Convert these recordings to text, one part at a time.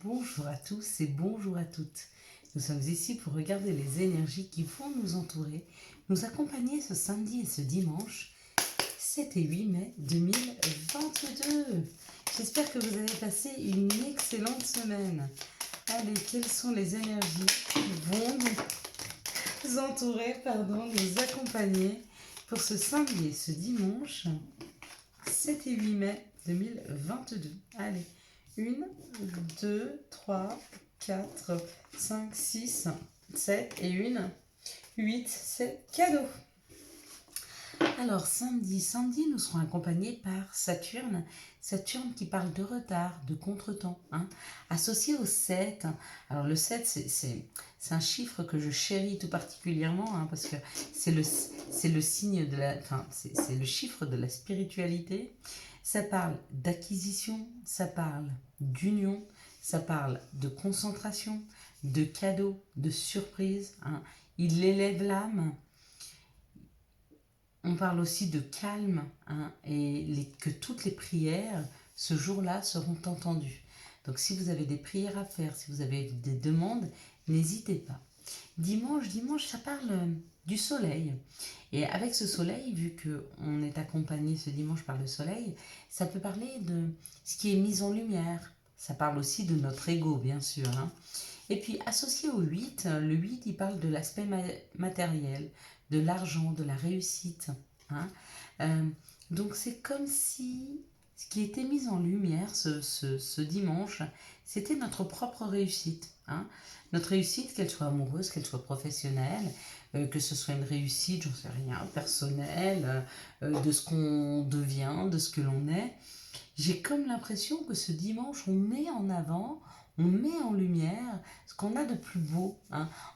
Bonjour à tous et bonjour à toutes. Nous sommes ici pour regarder les énergies qui vont nous entourer, nous accompagner ce samedi et ce dimanche 7 et 8 mai 2022. J'espère que vous avez passé une excellente semaine. Allez, quelles sont les énergies qui vont nous entourer, nous accompagner pour ce samedi et ce dimanche 7 et 8 mai 2022. Allez. 1, 2, 3, 4, 5, 6, 7 et 1, 8, c'est cadeau. Alors samedi, nous serons accompagnés par Saturne. Saturne qui parle de retard, de contretemps, associé au 7. Alors le 7, c'est un chiffre que je chéris tout particulièrement, parce que c'est le signe de la, c'est le chiffre de la spiritualité. Ça parle d'acquisition, ça parle d'union, ça parle de concentration, de cadeaux, de surprise. Il élève l'âme. On parle aussi de calme, et que toutes les prières ce jour-là seront entendues. Donc si vous avez des prières à faire, si vous avez des demandes, n'hésitez pas. Dimanche, ça parle du soleil. Et avec ce soleil, vu qu'on est accompagné ce dimanche par le soleil, ça peut parler de ce qui est mis en lumière. Ça parle aussi de notre ego, bien sûr. Et puis, associé au 8, le 8, il parle de l'aspect matériel, de l'argent, de la réussite. Donc, c'est comme si ce qui était mis en lumière ce dimanche, c'était notre propre réussite. Notre réussite, qu'elle soit amoureuse, qu'elle soit professionnelle, que ce soit une réussite, j'en sais rien, personnelle, de ce qu'on devient, de ce que l'on est. J'ai comme l'impression que ce dimanche, on met en avant, on met en lumière ce qu'on a de plus beau,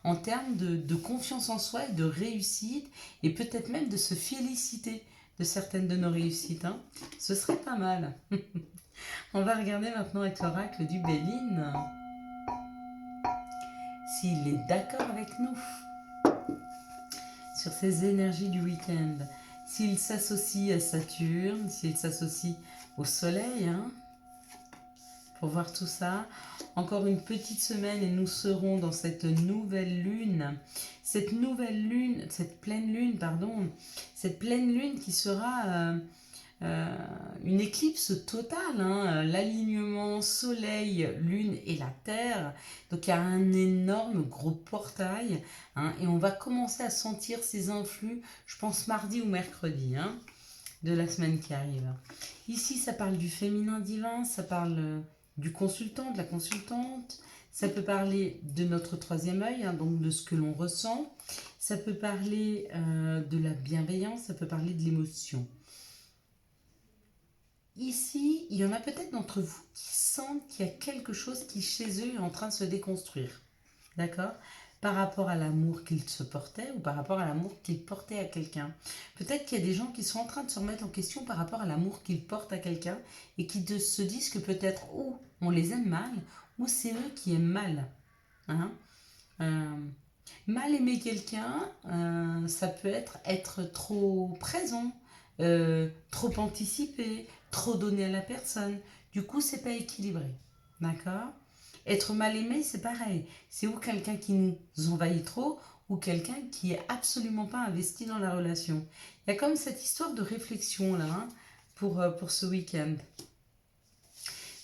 en termes de confiance en soi et de réussite, et peut-être même de se féliciter de certaines de nos réussites. Ce serait pas mal. On va regarder maintenant avec l'oracle du Béline, s'il est d'accord avec nous sur ces énergies du week-end, s'il s'associe à Saturne, s'il s'associe au soleil, pour voir tout ça. Encore une petite semaine et nous serons dans cette nouvelle lune. Cette pleine lune qui sera une éclipse totale, l'alignement soleil, lune et la terre. Donc il y a un énorme gros portail, et on va commencer à sentir ces influx, je pense mardi ou mercredi, de la semaine qui arrive. Ici ça parle du féminin divin, ça parle du consultant, de la consultante. Ça peut parler de notre troisième œil, donc de ce que l'on ressent. Ça peut parler de la bienveillance, ça peut parler de l'émotion. Ici, il y en a peut-être d'entre vous qui sentent qu'il y a quelque chose qui chez eux est en train de se déconstruire. D'accord ? Par rapport à l'amour qu'ils se portaient ou par rapport à l'amour qu'ils portaient à quelqu'un. Peut-être qu'il y a des gens qui sont en train de se remettre en question par rapport à l'amour qu'ils portent à quelqu'un et qui se disent que peut-être ou on les aime mal ou c'est eux qui aiment mal. Mal aimer quelqu'un, ça peut être trop présent, trop anticipé, trop donné à la personne. Du coup, c'est pas équilibré. D'accord ? Être mal aimé, c'est pareil. C'est ou quelqu'un qui nous envahit trop, ou quelqu'un qui est absolument pas investi dans la relation. Il y a comme cette histoire de réflexion là, pour ce week-end.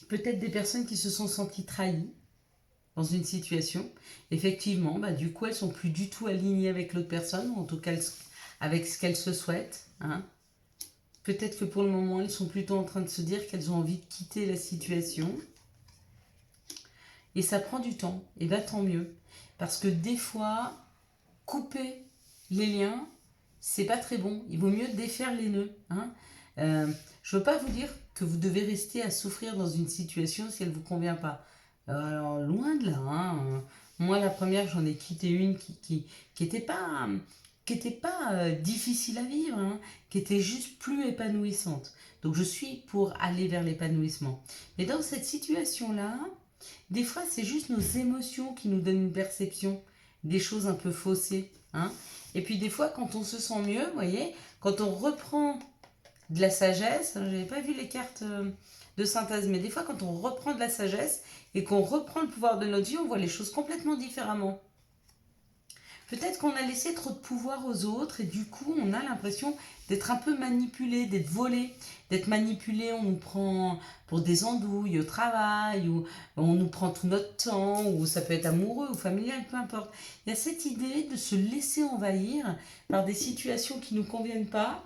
Peut-être des personnes qui se sont senties trahies dans une situation. Effectivement, du coup, elles sont plus du tout alignées avec l'autre personne, ou en tout cas avec ce qu'elles se souhaitent. Peut-être que pour le moment, elles sont plutôt en train de se dire qu'elles ont envie de quitter la situation. Et ça prend du temps, et tant mieux. Parce que des fois, couper les liens, c'est pas très bon. Il vaut mieux défaire les nœuds. Je veux pas vous dire que vous devez rester à souffrir dans une situation si elle vous convient pas. Alors, loin de là. Moi, la première, j'en ai quitté une qui était pas difficile à vivre, qui était juste plus épanouissante. Donc, je suis pour aller vers l'épanouissement. Mais dans cette situation-là, des fois, c'est juste nos émotions qui nous donnent une perception des choses un peu faussées. Et puis, des fois, quand on se sent mieux, vous voyez, quand on reprend de la sagesse, j'avais pas vu les cartes de synthèse. Mais des fois, quand on reprend de la sagesse et qu'on reprend le pouvoir de notre vie, on voit les choses complètement différemment. Peut-être qu'on a laissé trop de pouvoir aux autres et du coup, on a l'impression d'être un peu manipulé, d'être volé, d'être manipulé. On nous prend pour des andouilles au travail, ou on nous prend tout notre temps, ou ça peut être amoureux ou familial, peu importe. Il y a cette idée de se laisser envahir par des situations qui ne nous conviennent pas,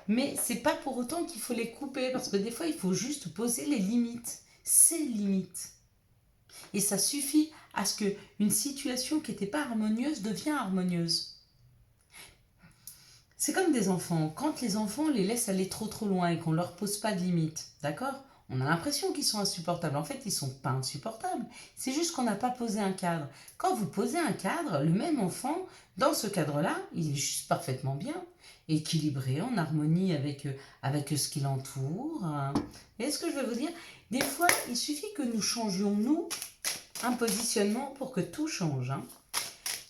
mais c'est pas pour autant qu'il faut les couper, parce que des fois, il faut juste poser les limites, ces limites. Et ça suffit à ce qu'une situation qui n'était pas harmonieuse devienne harmonieuse. C'est comme des enfants. Quand les enfants, on les laisse aller trop loin et qu'on ne leur pose pas de limites, d'accord? On a l'impression qu'ils sont insupportables. En fait, ils ne sont pas insupportables. C'est juste qu'on n'a pas posé un cadre. Quand vous posez un cadre, le même enfant, dans ce cadre-là, il est juste parfaitement bien, équilibré, en harmonie avec ce qui l'entoure. Et ce que je veux vous dire, des fois, il suffit que nous changions, nous, un positionnement pour que tout change.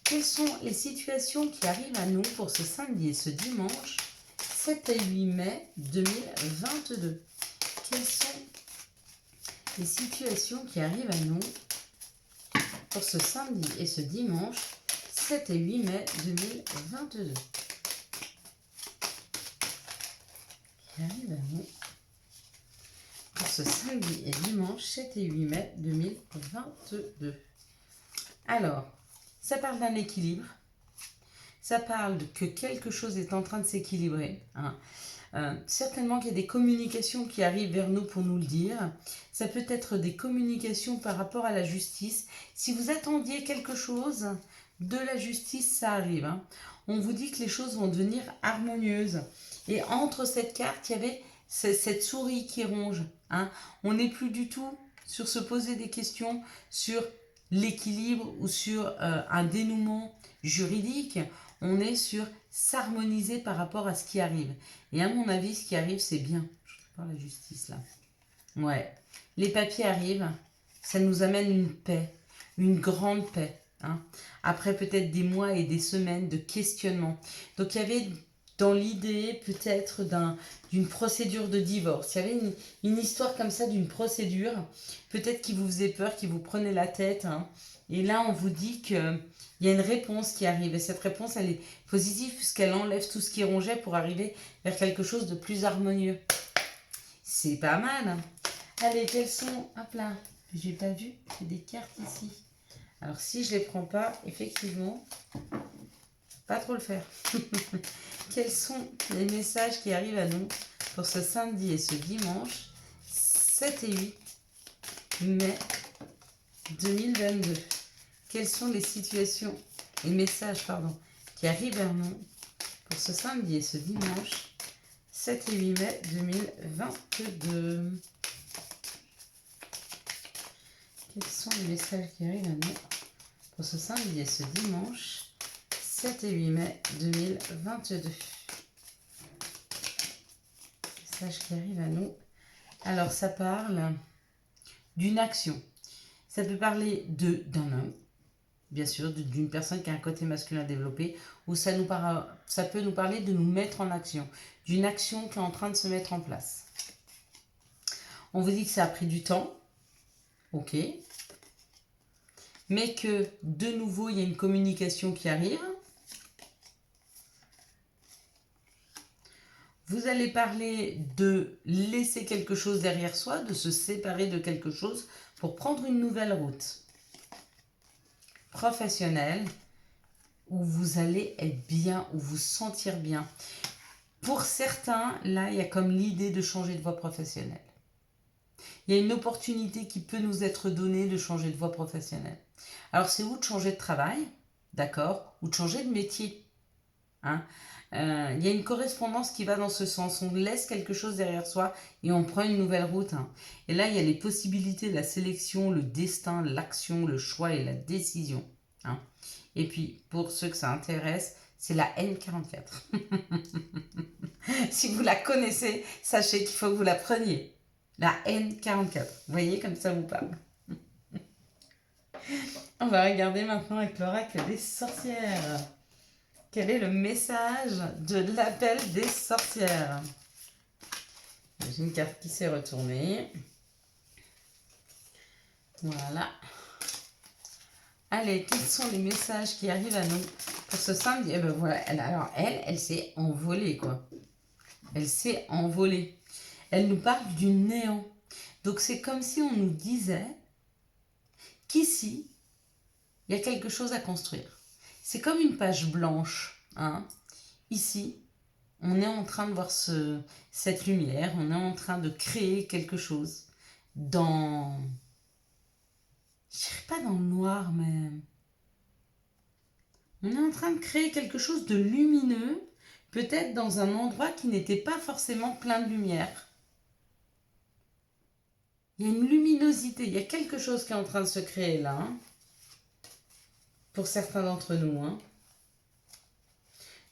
Quelles sont les situations qui arrivent à nous pour ce samedi et ce dimanche 7 et 8 mai 2022? Quelles sont les situations qui arrivent à nous pour ce samedi et ce dimanche 7 et 8 mai 2022? Qui arrivent à nous pour ce samedi et dimanche 7 et 8 mai 2022. Alors, ça parle d'un équilibre. Ça parle que quelque chose est en train de s'équilibrer. Certainement qu'il y a des communications qui arrivent vers nous pour nous le dire. Ça peut être des communications par rapport à la justice. Si vous attendiez quelque chose de la justice, ça arrive. On vous dit que les choses vont devenir harmonieuses. Et entre cette carte, il y avait cette souris qui ronge. On n'est plus du tout sur se poser des questions sur l'équilibre ou sur un dénouement juridique. On est sur s'harmoniser par rapport à ce qui arrive. Et à mon avis, ce qui arrive, c'est bien. Je parle de la justice là. Ouais. Les papiers arrivent. Ça nous amène une paix. Une grande paix. Après peut-être des mois et des semaines de questionnement. Donc il y avait dans l'idée peut-être d'une procédure de divorce. Il y avait une histoire comme ça d'une procédure. Peut-être qui vous faisait peur, qui vous prenait la tête. Et là, on vous dit qu'il y a une réponse qui arrive. Et cette réponse, elle est positive puisqu'elle enlève tout ce qui rongeait pour arriver vers quelque chose de plus harmonieux. C'est pas mal. Allez, quelles sont... Hop là, j'ai pas vu, j'ai des cartes ici. Alors, si je les prends pas, effectivement, pas trop le faire. Quels sont les messages qui arrivent à nous pour ce samedi et ce dimanche 7 et 8 mai 2022? Quelles sont les situations, les messages, qui arrivent vers nous pour ce samedi et ce dimanche 7 et 8 mai 2022? Quels sont les messages qui arrivent à nous pour ce samedi et ce dimanche 7 et 8 mai 2022? Messages qui arrivent à nous. Alors, ça parle d'une action. Ça peut parler d'un homme, bien sûr, d'une personne qui a un côté masculin développé, ou ça peut nous parler de nous mettre en action, d'une action qui est en train de se mettre en place. On vous dit que ça a pris du temps, ok, mais que de nouveau, il y a une communication qui arrive. Vous allez parler de laisser quelque chose derrière soi, de se séparer de quelque chose pour prendre une nouvelle route professionnelle où vous allez être bien, où vous sentir bien. Pour certains, là, il y a comme l'idée de changer de voie professionnelle. Il y a une opportunité qui peut nous être donnée de changer de voie professionnelle. Alors, c'est où de changer de travail, d'accord, ou de changer de métier. Il y a une correspondance qui va dans ce sens. On laisse quelque chose derrière soi et on prend une nouvelle route. Et là, il y a les possibilités, la sélection, le destin, l'action, le choix et la décision. Et puis, pour ceux que ça intéresse, c'est la N44. Si vous la connaissez, sachez qu'il faut que vous la preniez. La N44. Vous voyez, comme ça vous parle. On va regarder maintenant avec l'oracle des sorcières. Quel est le message de l'appel des sorcières? J'ai une carte qui s'est retournée. Voilà. Allez, quels sont les messages qui arrivent à nous pour ce samedi? Eh ben voilà, elle s'est envolée, quoi. Elle s'est envolée. Elle nous parle du néant. Donc c'est comme si on nous disait qu'ici, il y a quelque chose à construire. C'est comme une page blanche, hein. Ici, on est en train de voir cette lumière, on est en train de créer quelque chose dans... Je dirais pas dans le noir, mais... On est en train de créer quelque chose de lumineux, peut-être dans un endroit qui n'était pas forcément plein de lumière. Il y a une luminosité, il y a quelque chose qui est en train de se créer là, hein, pour certains d'entre nous, hein.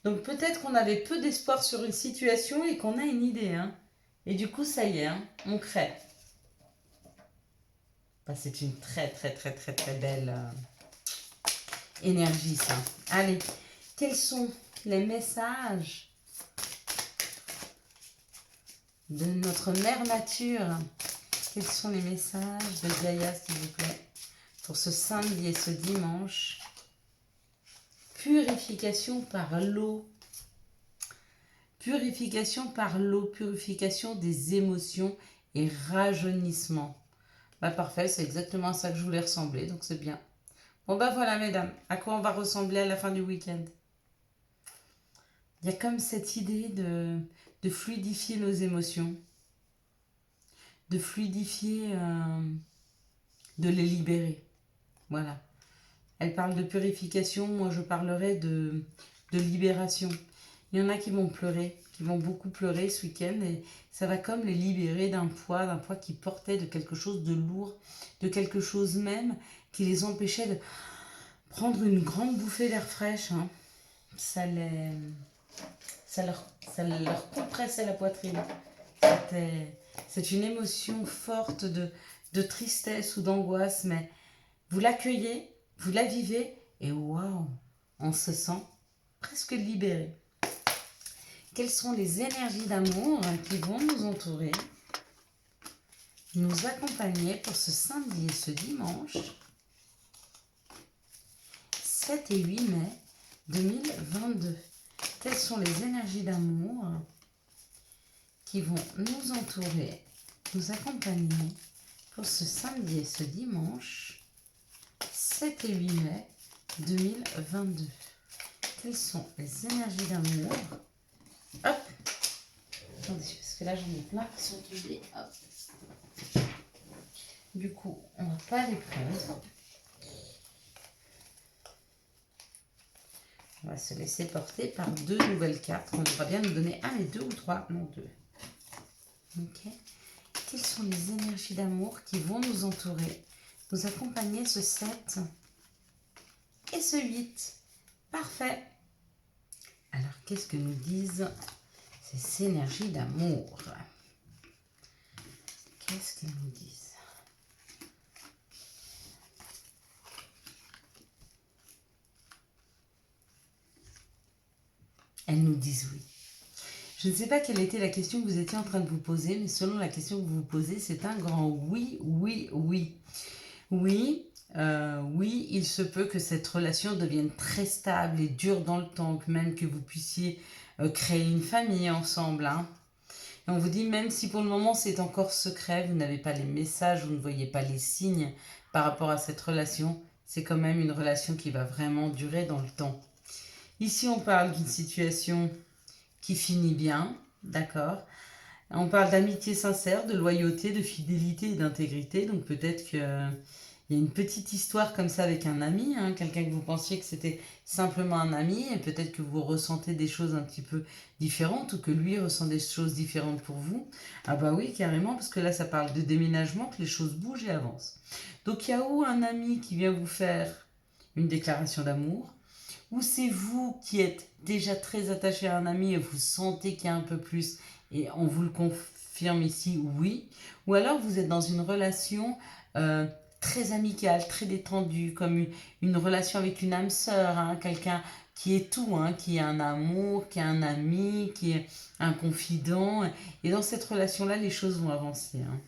Donc peut-être qu'on avait peu d'espoir sur une situation et qu'on a une idée, hein. Et du coup, ça y est, hein, on crée. Bah, c'est une très très très très très belle énergie, ça. Allez, quels sont les messages de notre mère nature? Quels sont les messages de Gaïa, s'il vous plaît, pour ce samedi et ce dimanche? Purification par l'eau. Purification par l'eau, purification des émotions et rajeunissement. Bah parfait, c'est exactement à ça que je voulais ressembler, donc c'est bien. Bon bah voilà mesdames, à quoi on va ressembler à la fin du week-end? Il y a comme cette idée de fluidifier nos émotions, de fluidifier, de les libérer. Voilà. Elle parle de purification, moi je parlerai de libération. Il y en a qui vont pleurer, qui vont beaucoup pleurer ce week-end et ça va comme les libérer d'un poids qui portait, de quelque chose de lourd, de quelque chose même qui les empêchait de prendre une grande bouffée d'air fraîche, hein. Ça leur compressait la poitrine. C'est une émotion forte de tristesse ou d'angoisse, mais vous l'accueillez, vous la vivez et waouh, on se sent presque libéré. Quelles sont les énergies d'amour qui vont nous entourer, nous accompagner pour ce samedi et ce dimanche 7 et 8 mai 2022? Quelles sont les énergies d'amour qui vont nous entourer, nous accompagner pour ce samedi et ce dimanche 7 et 8 mai 2022? Quelles sont les énergies d'amour? Hop! Attendez, parce que là j'en ai plein qui sont tombés. Hop! Du coup, on va pas les prendre. On va se laisser porter par deux nouvelles cartes. On devra bien nous donner un et deux ou trois. Non, deux. Ok. Quelles sont les énergies d'amour qui vont nous entourer, nous accompagner ce 7 et ce 8? Parfait. Alors, qu'est-ce que nous disent ces énergies d'amour? Qu'est-ce qu'elles nous disent? Elles nous disent oui. Je ne sais pas quelle était la question que vous étiez en train de vous poser, mais selon la question que vous vous posez, c'est un grand oui, oui, oui. Oui, oui, il se peut que cette relation devienne très stable et dure dans le temps, que même que vous puissiez créer une famille ensemble, hein. Et on vous dit, même si pour le moment c'est encore secret, vous n'avez pas les messages, vous ne voyez pas les signes par rapport à cette relation, c'est quand même une relation qui va vraiment durer dans le temps. Ici, on parle d'une situation qui finit bien, d'accord? On parle d'amitié sincère, de loyauté, de fidélité et d'intégrité. Donc peut-être qu'il y a une petite histoire comme ça avec un ami, hein, quelqu'un que vous pensiez que c'était simplement un ami, et peut-être que vous ressentez des choses un petit peu différentes, ou que lui ressent des choses différentes pour vous. Ah bah oui, carrément, parce que là ça parle de déménagement, que les choses bougent et avancent. Donc il y a ou un ami qui vient vous faire une déclaration d'amour, ou c'est vous qui êtes déjà très attaché à un ami et vous sentez qu'il y a un peu plus et on vous le confirme ici, oui. Ou alors vous êtes dans une relation très amicale, très détendue, comme une relation avec une âme sœur, hein, quelqu'un qui est tout, hein, qui est un amour, qui est un ami, qui est un confident. Et dans cette relation-là, les choses vont avancer, hein.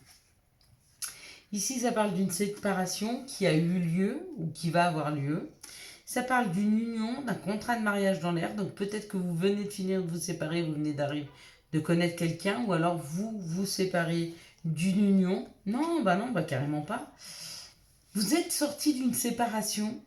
Ici, ça parle d'une séparation qui a eu lieu ou qui va avoir lieu. Ça parle d'une union, d'un contrat de mariage dans l'air. Donc peut-être que vous venez de finir de vous séparer, vous venez d'arriver, de connaître quelqu'un, ou alors vous vous séparez d'une union. Non, bah carrément pas. Vous êtes sorti d'une séparation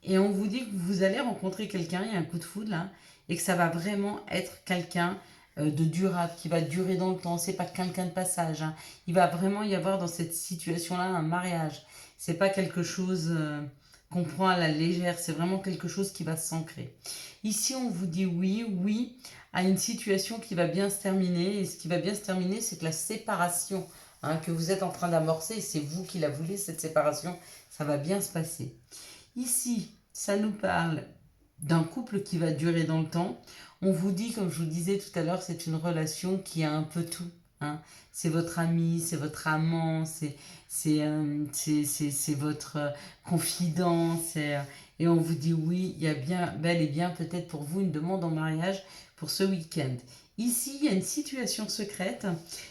et on vous dit que vous allez rencontrer quelqu'un, il y a un coup de foudre là, et que ça va vraiment être quelqu'un de durable, qui va durer dans le temps. C'est pas quelqu'un de passage, hein. Il va vraiment y avoir dans cette situation-là un mariage. C'est pas quelque chose qu'on prend à la légère, c'est vraiment quelque chose qui va s'ancrer. Ici, on vous dit oui, oui à une situation qui va bien se terminer. Et ce qui va bien se terminer, c'est que la séparation que vous êtes en train d'amorcer, c'est vous qui la voulez, cette séparation, ça va bien se passer. Ici, ça nous parle d'un couple qui va durer dans le temps. On vous dit, comme je vous disais tout à l'heure, c'est une relation qui a un peu tout, hein. C'est votre ami, c'est votre amant, c'est votre confident. Et on vous dit oui, il y a bien, bel et bien peut-être pour vous une demande en mariage pour ce week-end. Ici, il y a une situation secrète.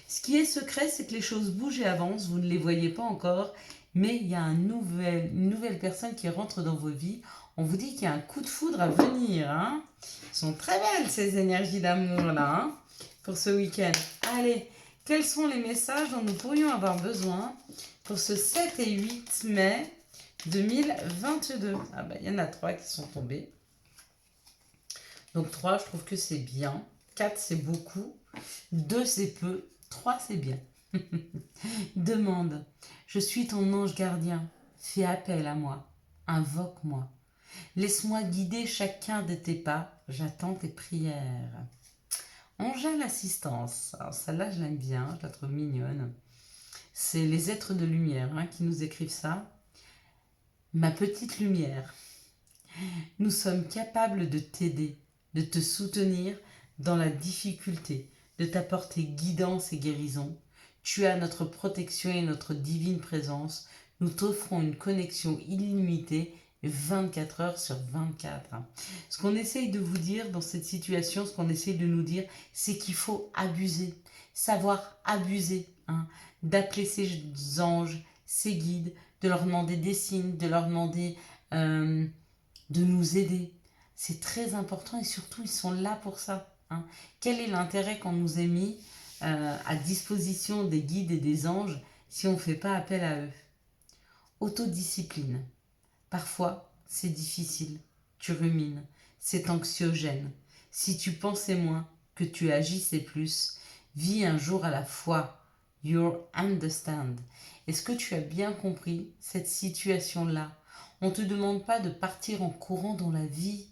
Ce qui est secret, c'est que les choses bougent et avancent. Vous ne les voyez pas encore, mais il y a une nouvelle personne qui rentre dans vos vies. On vous dit qu'il y a un coup de foudre à venir, hein. Elles sont très belles ces énergies d'amour là, hein, pour ce week-end. Allez, quels sont les messages dont nous pourrions avoir besoin pour ce 7 et 8 mai 2022? Ah ben, il y en a 3 qui sont tombés. Donc 3, je trouve que c'est bien. 4, c'est beaucoup. 2, c'est peu. 3, c'est bien. Demande. Je suis ton ange gardien. Fais appel à moi. Invoque-moi. Laisse-moi guider chacun de tes pas. J'attends tes prières. Angèle Assistance. Alors celle-là, je l'aime bien. Je la trouve mignonne. C'est les êtres de lumière qui nous écrivent ça. Ma petite lumière. Nous sommes capables de t'aider, de te soutenir dans la difficulté, de t'apporter guidance et guérison. Tu as notre protection et notre divine présence. Nous t'offrons une connexion illimitée 24 heures sur 24. Ce qu'on essaye de vous dire dans cette situation, ce qu'on essaye de nous dire, c'est qu'il faut abuser, savoir abuser, d'appeler ces anges, ces guides, de leur demander des signes, de leur demander de nous aider. C'est très important et surtout, ils sont là pour ça. Quel est l'intérêt qu'on nous ait mis à disposition des guides et des anges si on ne fait pas appel à eux? Autodiscipline. Parfois, c'est difficile. Tu rumines. C'est anxiogène. Si tu pensais moins, que tu agissais plus, vis un jour à la fois. You understand. Est-ce que tu as bien compris cette situation-là? On ne te demande pas de partir en courant dans la vie,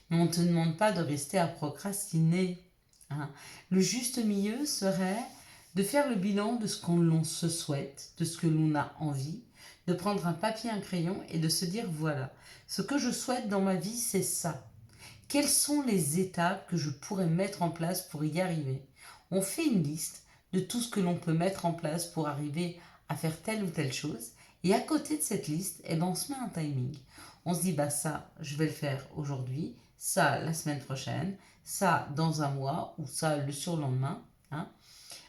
mais on ne te demande pas de rester à procrastiner. Le juste milieu serait de faire le bilan de ce qu'on se souhaite, de ce que l'on a envie, de prendre un papier, un crayon et de se dire voilà, ce que je souhaite dans ma vie, c'est ça. Quelles sont les étapes que je pourrais mettre en place pour y arriver? On fait une liste de tout ce que l'on peut mettre en place pour arriver à faire telle ou telle chose. Et à côté de cette liste, on se met un timing. On se dit, ça, je vais le faire aujourd'hui, ça, la semaine prochaine, ça, dans un mois, ou ça, le surlendemain.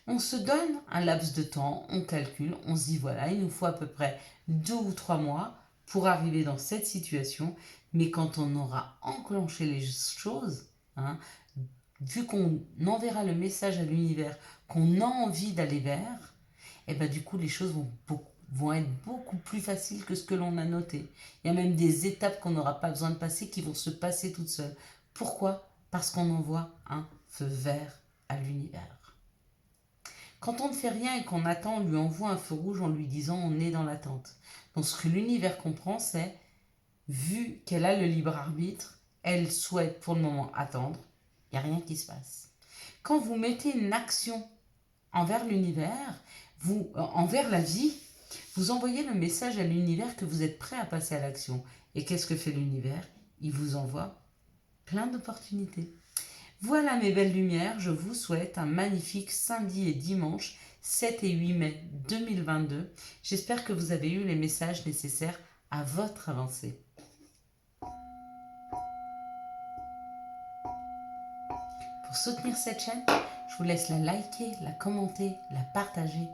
On se donne un laps de temps, on calcule, on se dit, voilà, il nous faut à peu près 2 ou 3 mois pour arriver dans cette situation. Mais quand on aura enclenché les choses, vu qu'on enverra le message à l'univers qu'on a envie d'aller vers, du coup, les choses vont être beaucoup plus faciles que ce que l'on a noté. Il y a même des étapes qu'on n'aura pas besoin de passer qui vont se passer toutes seules. Pourquoi? Parce qu'on envoie un feu vert à l'univers. Quand on ne fait rien et qu'on attend, on lui envoie un feu rouge en lui disant on est dans l'attente. Donc ce que l'univers comprend, c'est, vu qu'elle a le libre arbitre, elle souhaite pour le moment attendre, il n'y a rien qui se passe. Quand vous mettez une action envers l'univers, envers la vie, vous envoyez le message à l'univers que vous êtes prêt à passer à l'action. Et qu'est-ce que fait l'univers? Il vous envoie plein d'opportunités. Voilà mes belles lumières, je vous souhaite un magnifique samedi et dimanche 7 et 8 mai 2022. J'espère que vous avez eu les messages nécessaires à votre avancée. Pour soutenir cette chaîne, je vous laisse la liker, la commenter, la partager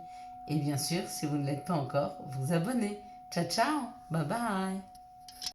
Et bien sûr, si vous ne l'êtes pas encore, vous abonner. Ciao, ciao, bye bye.